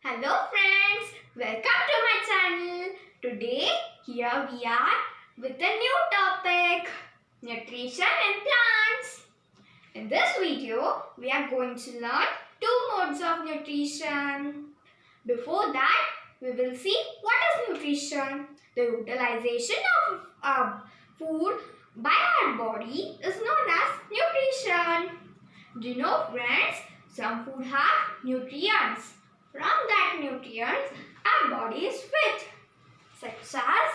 Hello friends, welcome to my channel. Today here we are with a new topic, nutrition in plants. In this video we are going to learn two modes of nutrition. Before that we will see what is nutrition. The utilization of food by our body is known as nutrition. Do you know friends, some food have nutrients. From that nutrients, our body is fit, such as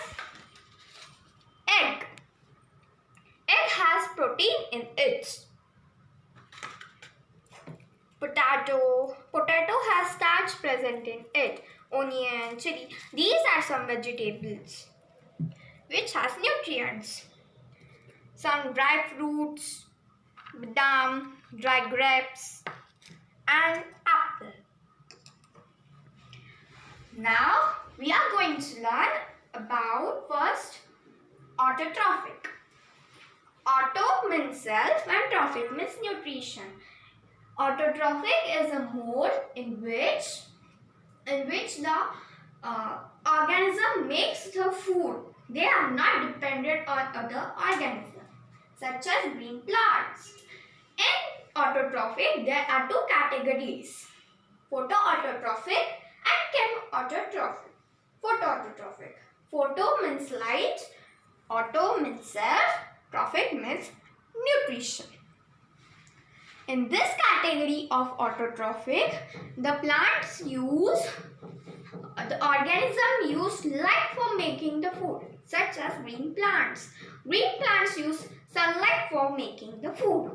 egg. Egg has protein in it. Potato has starch present in it. Onion, chili, these are some vegetables which has nutrients. Some dry fruits, badam, dry grapes, and apple. Now we are going to learn about first autotrophic. Auto means self and trophic means nutrition. Autotrophic is a mode in which the organism makes the food. They are not dependent on other organisms such as green plants. In autotrophic there are two categories, photoautotrophic and chemoautotrophic. Photoautotrophic. Photo means light, auto means self, trophic means nutrition. In this category of autotrophic, the organism use light for making the food, such as green plants. Green plants use sunlight for making the food.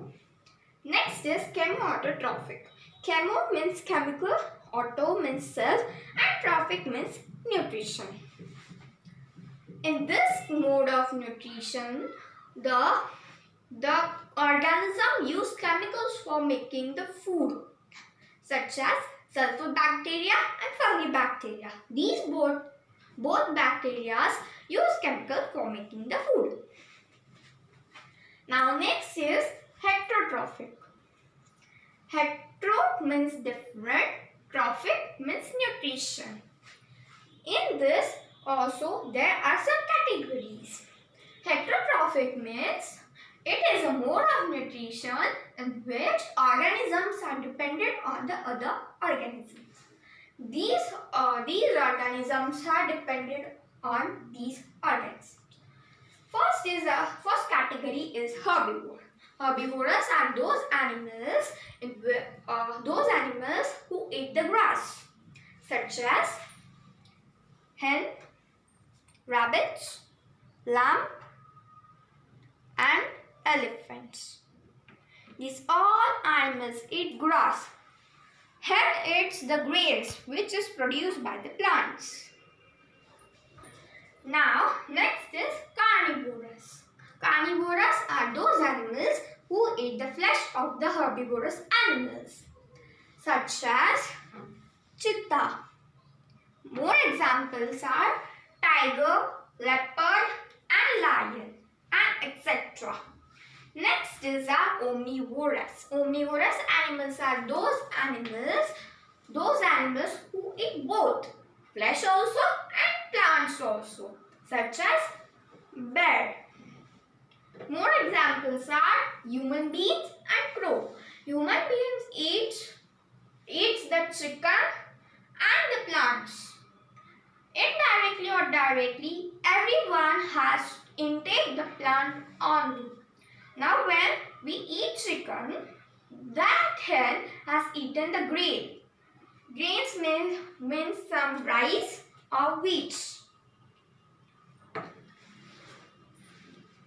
Next is chemoautotrophic. Chemo means chemical, auto means self, and trophic means nutrition. In this mode of nutrition, the organism use chemicals for making the food, such as sulfur bacteria and fungi bacteria. These both bacteria use chemicals for making the food. Now next is heterotrophic. Hetero means different, trophic means nutrition. In this also there are some categories. Heterotrophic means it is a mode of nutrition in which organisms are dependent on the other organisms. These organisms are dependent on these organisms. First category is herbivore. Herbivorous are those animals who eat the grass, such as hen, rabbits, lamb, and elephants. These all animals eat grass. Hen eats the grains which is produced by the plants. Now next is carnivorous. Carnivorous are those animals who eat the flesh of the herbivorous animals, such as cheetah. More examples are tiger, leopard, and lion, and etc. Next is omnivorous. Omnivorous animals are those animals who eat both flesh also and plants also, such as bear. More examples are human beings and crow. Human beings eats the chicken and the plants. Indirectly or directly, everyone has intake the plant only. Now when we eat chicken, that hen has eaten the grain. Grains means some rice or wheat.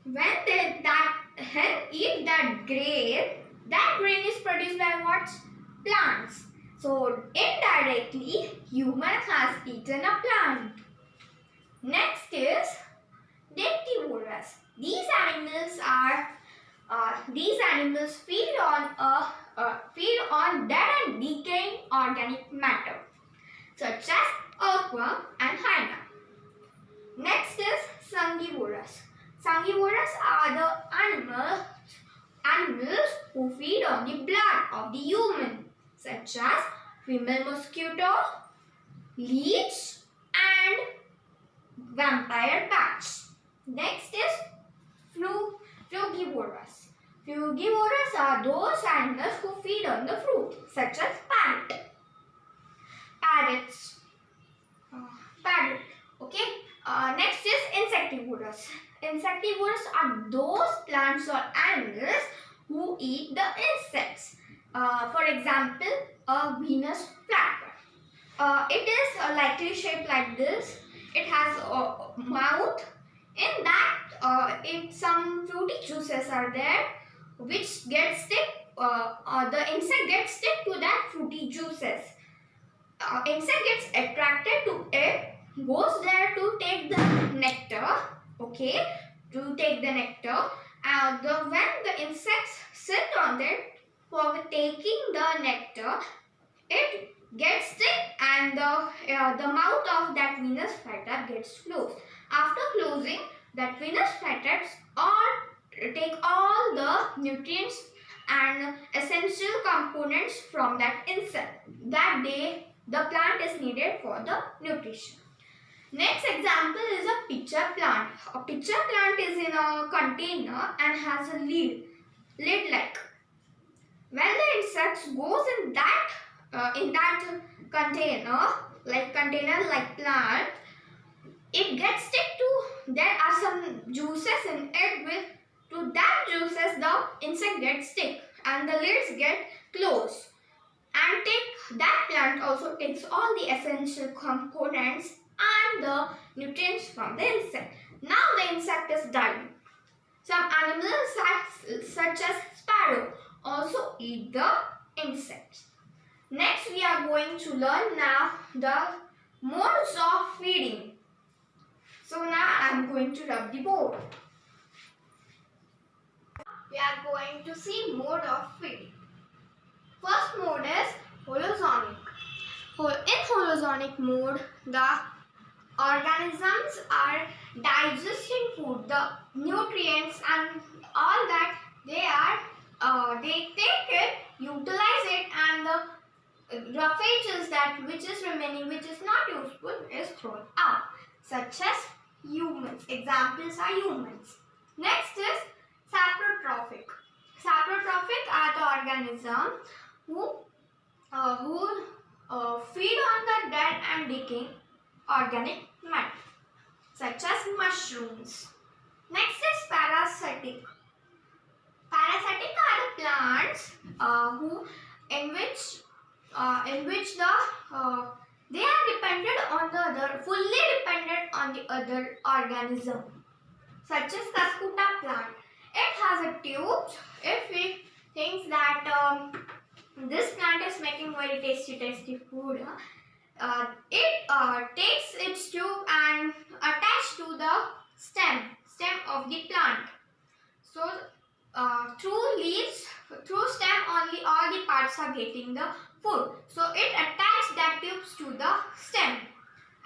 When that hen eat that grain is produced by what? Plants. So indirectly, human has eaten a plant. Next is dentivorous. These animals feed on dead and decaying organic matter, such as earthworm and hyena. Next is sanguivorous. Sanguivorous are the animals who feed on the blood of the human, such as female mosquito, leech and vampire bats. Next is frugivorous. Frugivorous are those animals who feed on the fruit, such as parrots. Parrot. Okay. Next is insectivorous. Insectivorous are those plants or animals who eat the insects. For example, a Venus flytrap. It is likely shaped like this. It has a mouth. In that, some fruity juices are there, which get stick. The insect gets stick to that fruity juices. Insect gets attracted to it, goes there to take the nectar. Okay, to take the nectar. When the insects sit on it for taking the nectar, it gets stick and the mouth of that Venus flytrap gets closed. After closing, that Venus flytraps take all the nutrients and essential components from that insect. That the plant is needed for the nutrition. Next example is a pitcher plant. A pitcher plant is in a container and has a lid like. When the insects goes in that container like plant, it gets stick to. There are some juices in it. To that juices the insect gets stick and the lids get closed. And that plant also takes all the essential components and the nutrients from the insect. Now the insect is dying. Some animals such as sparrow also eat the insects. Next we are going to learn now the modes of feeding. So now I am going to rub the board. We are going to see mode of feeding. First mode is holozonic. In holozonic mode, the organisms are digesting food, the nutrients and all that they take it, utilize it, and the roughage that which is remaining, which is not useful, is thrown out, such as humans. Examples are humans. Next is saprotrophic. Saprotrophic are the organisms who feed on the dead and decaying organic matter, such as mushrooms. Next is parasitic. Parasitic are the plants in which they are fully dependent on the other organism, such as Cuscuta plant. It has a tube. If we think that this plant is making very tasty food, it takes its tube and attach to the stem of the plant. So through stem only all the parts are getting the food. So it attaches that tubes to the stem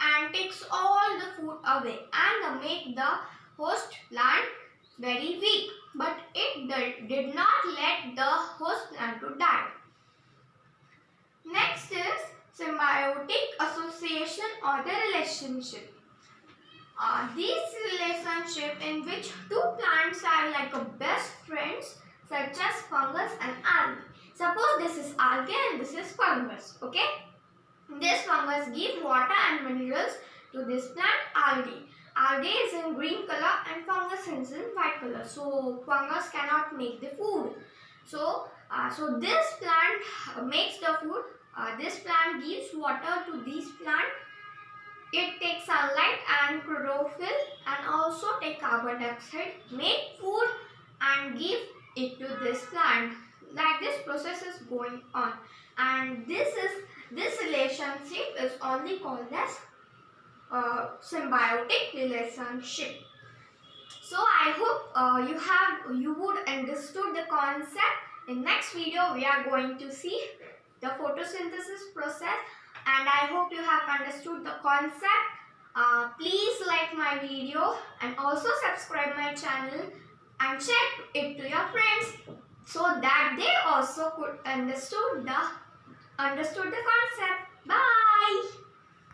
and takes all the food away and make the host plant very weak. But it did not let the host plant to die. Next is symbiotic association or the relationship. This relationship in which two plants are like a best friends, such as fungus and algae. Suppose this is algae and this is fungus. Okay, this fungus gives water and minerals to this plant algae. Algae is in green color and fungus is in white color. So fungus cannot make the food. So this plant makes the food. This plant gives water to this plant. It takes sunlight and chlorophyll and also take carbon dioxide, make food and give it to this plant. Like this process is going on, and this relationship is only called as symbiotic relationship. So I hope you would understood the concept. In next video we are going to see the photosynthesis process, and I hope you have understood the concept. Please like my video and also subscribe my channel and share it to your friends so that they also could understood the concept.